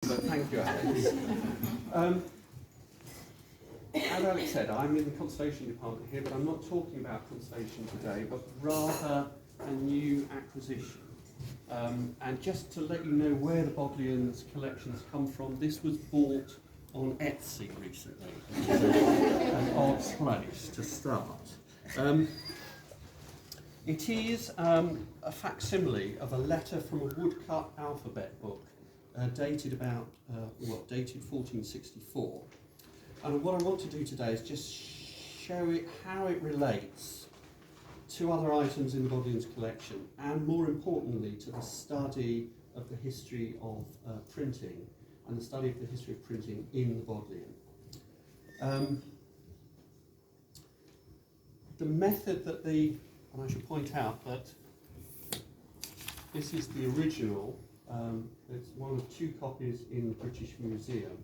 But thank you, Alex. As Alex said, I'm in the conservation department here, but I'm not talking about conservation today, but rather a new acquisition. And just to let you know where the Bodleian's collections come from, this was bought on Etsy recently, which is an odd place to start. It is a facsimile of a letter from a woodcut alphabet book dated 1464. And what I want to do today is just show it how it relates to other items in the Bodleian's collection, and more importantly to the study of the history of printing and the study of the history of printing in the Bodleian. The method that and I should point out that this is the original. It's one of two copies in the British Museum,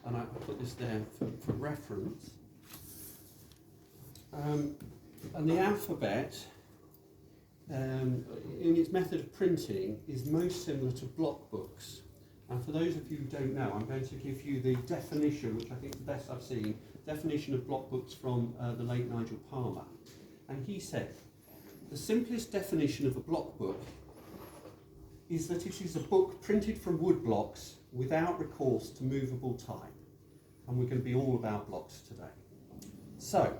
and I put this there for reference. And the alphabet, in its method of printing, is most similar to block books. And for those of you who don't know, I'm going to give you the definition, which I think is the best I've seen, definition of block books from the late Nigel Palmer. And he said, the simplest definition of a block book is that it is a book printed from woodblocks without recourse to movable type. And we're going to be all about blocks today. So,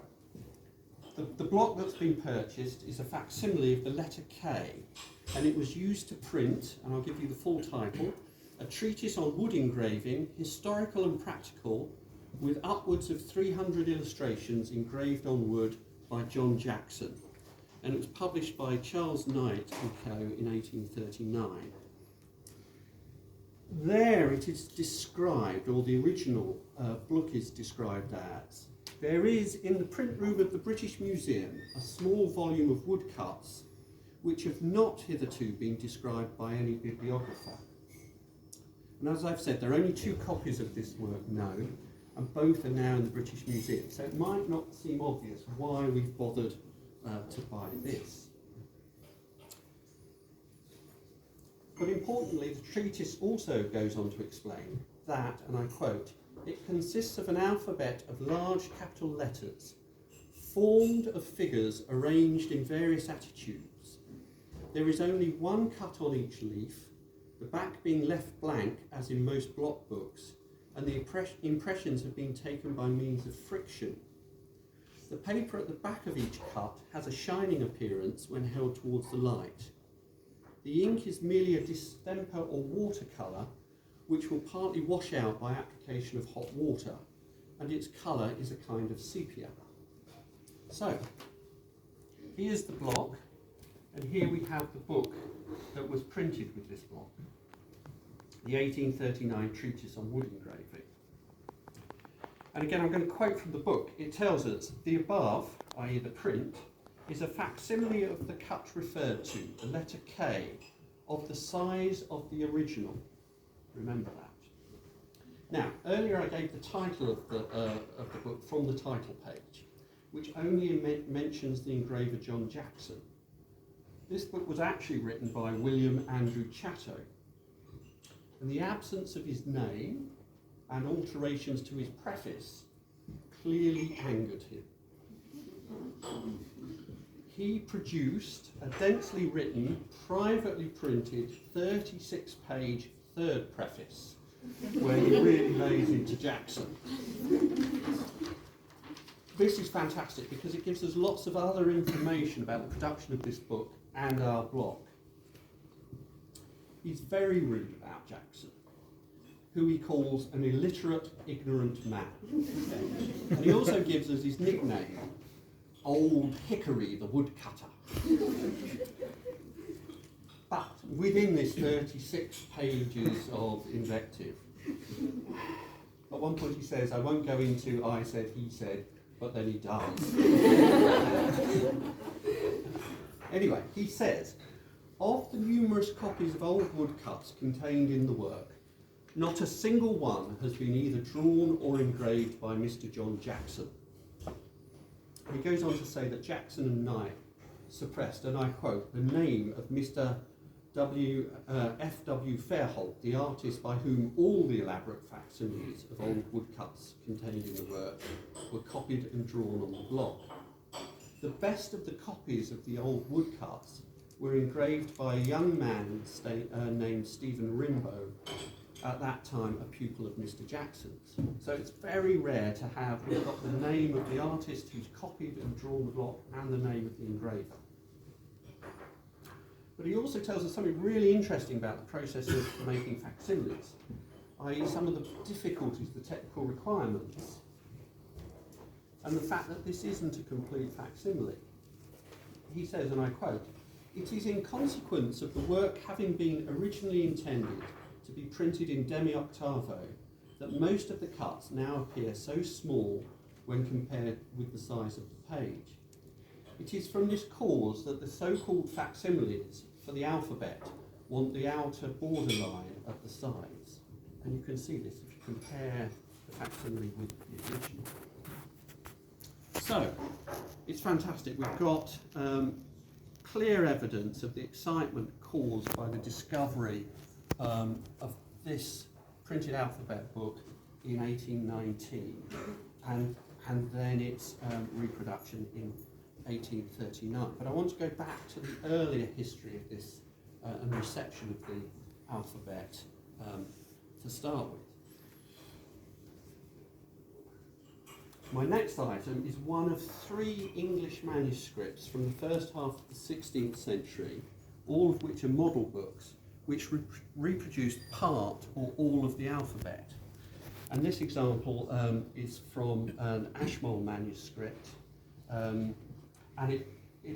the block that's been purchased is a facsimile of the letter K, and it was used to print, and I'll give you the full title, a treatise on wood engraving, historical and practical, with upwards of 300 illustrations engraved on wood by John Jackson. And it was published by Charles Knight and Co. in 1839. There it is described, or the original book is described as, there is in the print room of the British Museum a small volume of woodcuts which have not hitherto been described by any bibliographer. And as I've said, there are only two copies of this work known, and both are now in the British Museum. So it might not seem obvious why we've bothered to buy this. But importantly, the treatise also goes on to explain that, and I quote, it consists of an alphabet of large capital letters, formed of figures arranged in various attitudes. There is only one cut on each leaf, the back being left blank as in most block books, and the impressions have been taken by means of friction. The paper at the back of each cut has a shining appearance when held towards the light. The ink is merely a distemper or watercolour, which will partly wash out by application of hot water, and its colour is a kind of sepia. So, here's the block, and here we have the book that was printed with this block, the 1839 Treatise on Wood Engraving. And again, I'm going to quote from the book. It tells us, the above, i.e. the print, is a facsimile of the cut referred to, the letter K, of the size of the original. Remember that. Now, earlier I gave the title of the book from the title page, which only mentions the engraver John Jackson. This book was actually written by William Andrew Chatto, and the absence of his name and alterations to his preface clearly angered him. He produced a densely written, privately printed, 36-page third preface, where he really lays into Jackson. This is fantastic because it gives us lots of other information about the production of this book and our block. He's very rude about Jackson, who he calls an illiterate, ignorant man. And he also gives us his nickname, Old Hickory the Woodcutter. But within this 36 pages of invective, at one point he says, I won't go into I said, he said, but then he does. Anyway, he says, of the numerous copies of old woodcuts contained in the work, not a single one has been either drawn or engraved by Mr. John Jackson. He goes on to say that Jackson and Knight suppressed, and I quote, the name of Mr. F.W. Fairholt, the artist by whom all the elaborate facsimiles of old woodcuts contained in the work were copied and drawn on the block. The best of the copies of the old woodcuts were engraved by a young man named Stephen Rimbaud, at that time a pupil of Mr. Jackson's. So it's very rare to have, we've got the name of the artist who's copied and drawn the block and the name of the engraver. But he also tells us something really interesting about the process of making facsimiles, i.e. some of the difficulties, the technical requirements, and the fact that this isn't a complete facsimile. He says, and I quote, "It is in consequence of the work having been originally intended to be printed in demi-octavo that most of the cuts now appear so small when compared with the size of the page. It is from this cause that the so-called facsimiles for the alphabet want the outer borderline of the sides." And you can see this if you compare the facsimile with the original. So, it's fantastic. We've got clear evidence of the excitement caused by the discovery of this printed alphabet book in 1819 and then its reproduction in 1839. But I want to go back to the earlier history of this and reception of the alphabet to start with. My next item is one of 3 English manuscripts from the first half of the 16th century, all of which are model books, which reproduced part or all of the alphabet. And this example is from an Ashmole manuscript, and it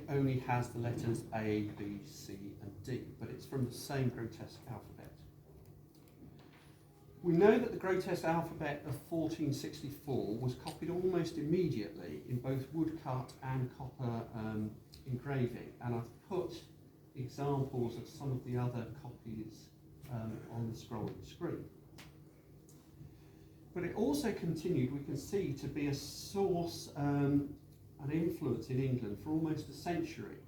only has the letters A, B, C and D, but it's from the same grotesque alphabet. We know that the grotesque alphabet of 1464 was copied almost immediately in both woodcut and copper engraving, and I've put examples of some of the other copies on the scrolling screen. But it also continued, we can see, to be a source, an influence in England for almost a century.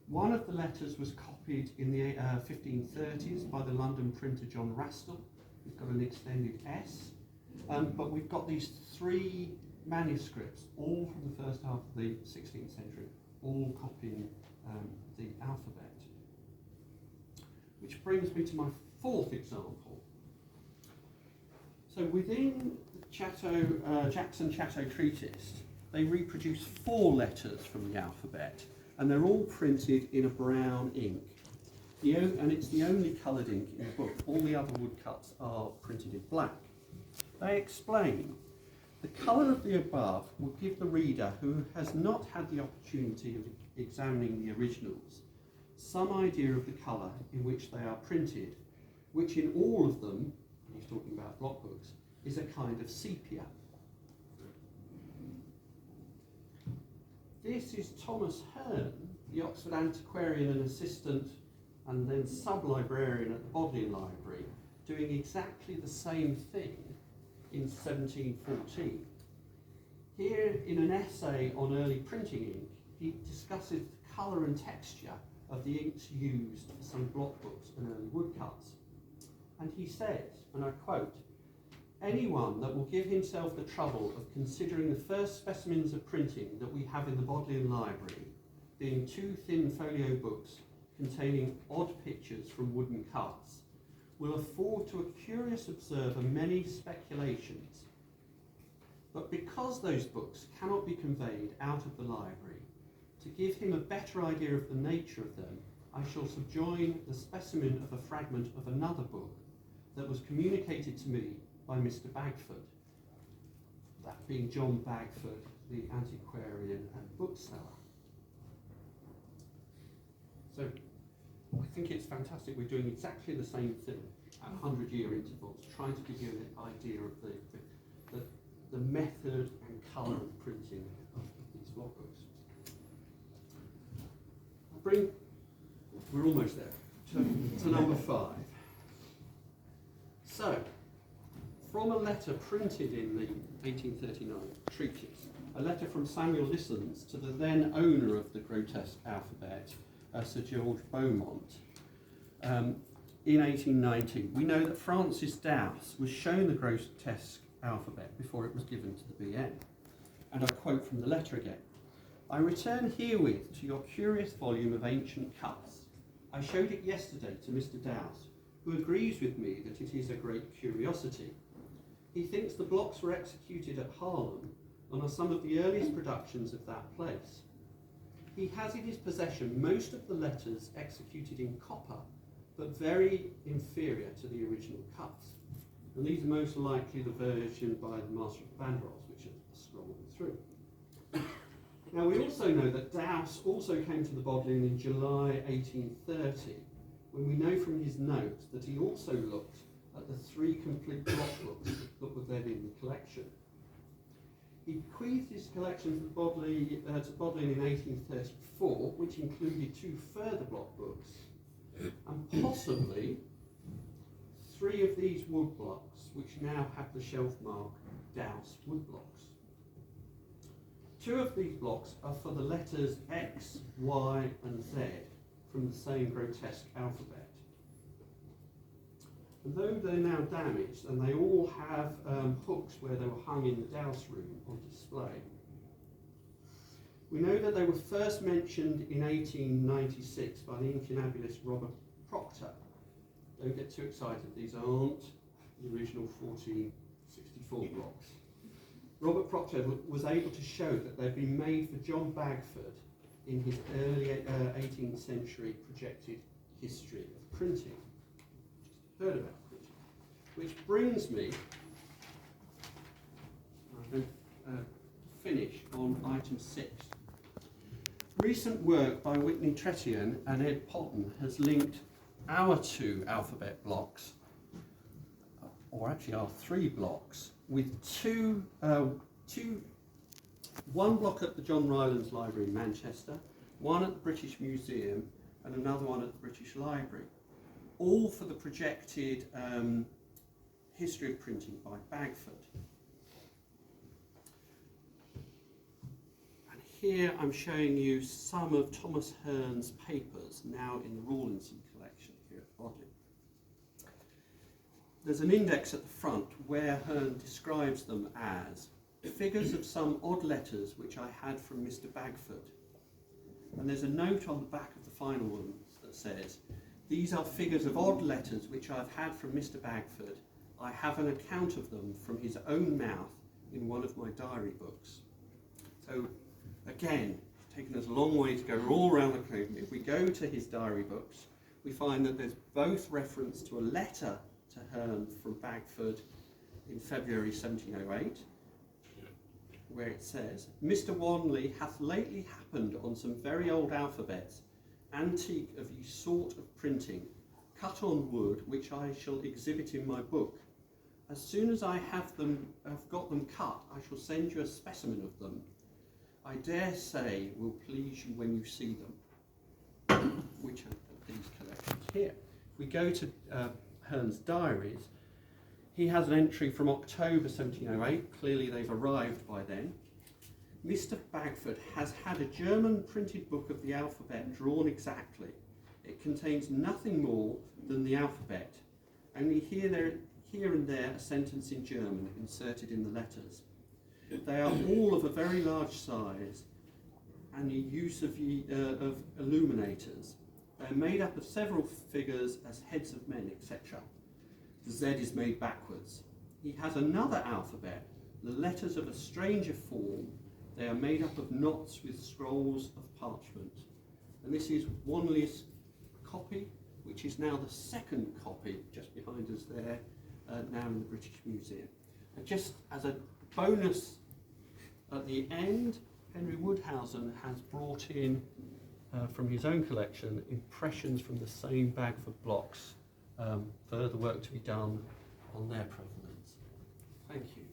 One of the letters was copied in the 1530s by the London printer John Rastall. We've got an extended S, but we've got these 3 manuscripts, all from the first half of the 16th century, all copying the alphabet. Which brings me to my 4th example. So within the Jackson-Chatto treatise, they reproduce 4 letters from the alphabet, and they're all printed in a brown ink. And it's the only coloured ink in the book. All the other woodcuts are printed in black. They explain, the colour of the above will give the reader who has not had the opportunity of examining the originals some idea of the colour in which they are printed, which in all of them, and he's talking about block books, is a kind of sepia. This is Thomas Hearn, the Oxford antiquarian and assistant and then sub-librarian at the Bodleian Library, doing exactly the same thing in 1714. Here, in an essay on early printing ink, he discusses the colour and texture of the inks used for some block books and early woodcuts. And he says, and I quote, "Anyone that will give himself the trouble of considering the first specimens of printing that we have in the Bodleian Library, being 2 thin folio books containing odd pictures from wooden cuts, will afford to a curious observer many speculations. But because those books cannot be conveyed out of the library, to give him a better idea of the nature of them, I shall subjoin the specimen of a fragment of another book that was communicated to me by Mr. Bagford," that being John Bagford, the antiquarian and bookseller. So I think it's fantastic we're doing exactly the same thing at 100-year intervals, trying to give you an idea of the method and colour of printing of these block books. We're almost there, to number 5. So, from a letter printed in the 1839 treatise, a letter from Samuel Lissons to the then owner of the grotesque alphabet, Sir George Beaumont, in 1890. We know that Francis Dowse was shown the grotesque alphabet before it was given to the BN. And I quote from the letter again. I return herewith to your curious volume of ancient cuts. I showed it yesterday to Mr. Dowse, who agrees with me that it is a great curiosity. He thinks the blocks were executed at Haarlem and are some of the earliest productions of that place. He has in his possession most of the letters executed in copper, but very inferior to the original cuts. And these are most likely the version by the master of the banderols, which are scrolling through. Now we also know that Dowse also came to the Bodleian in July 1830, when we know from his notes that he also looked at the 3 complete block books that were then in the collection. He bequeathed his collection to Bodleian in 1834, which included 2 further block books, and possibly 3 of these woodblocks, which now have the shelf mark Dowse Woodblocks. 2 of these blocks are for the letters X, Y, and Z from the same grotesque alphabet. And though they're now damaged, and they all have hooks where they were hung in the Dowse room on display, we know that they were first mentioned in 1896 by the incunabulist Robert Proctor. Don't get too excited, these aren't the original 1464 blocks. Robert Proctor was able to show that they'd been made for John Bagford in his early 18th century projected history of printing. Just heard about printing. Which brings me, I'm going to finish on item 6. Recent work by Whitney Tretian and Ed Potton has linked our 2 alphabet blocks, or actually our 3 blocks, with one block at the John Rylands Library in Manchester, one at the British Museum, and another one at the British Library, all for the projected history of printing by Bagford. And here I'm showing you some of Thomas Hearne's papers, now in the Rawlinson collection here at Bodleian. There's an index at the front where Hearne describes them as figures of some odd letters which I had from Mr. Bagford. And there's a note on the back of the final one that says, these are figures of odd letters which I've had from Mr. Bagford. I have an account of them from his own mouth in one of my diary books. So again, it's taken us a long way to go all around the claim. If we go to his diary books, we find that there's both reference to a letter to Hearne from Bagford in February 1708, where it says, Mr. Wanley hath lately happened on some very old alphabets, antique of ye sort of printing, cut on wood, which I shall exhibit in my book. As soon as I have got them cut, I shall send you a specimen of them. I dare say will please you when you see them, which are these collections here. If we go to Hearne's diaries, he has an entry from October 1708, clearly they've arrived by then. Mr. Bagford has had a German printed book of the alphabet drawn exactly. It contains nothing more than the alphabet, only here and there a sentence in German inserted in the letters. They are all of a very large size and the use of illuminators. They are made up of several figures as heads of men, etc. The Z is made backwards. He has another alphabet, the letters of a stranger form. They are made up of knots with scrolls of parchment. And this is Wanley's copy, which is now the second copy, just behind us there, now in the British Museum. And just as a bonus at the end, Henry Woodhausen has brought in, from his own collection, impressions from the same Bagford blocks, further work to be done on their provenance. Thank you.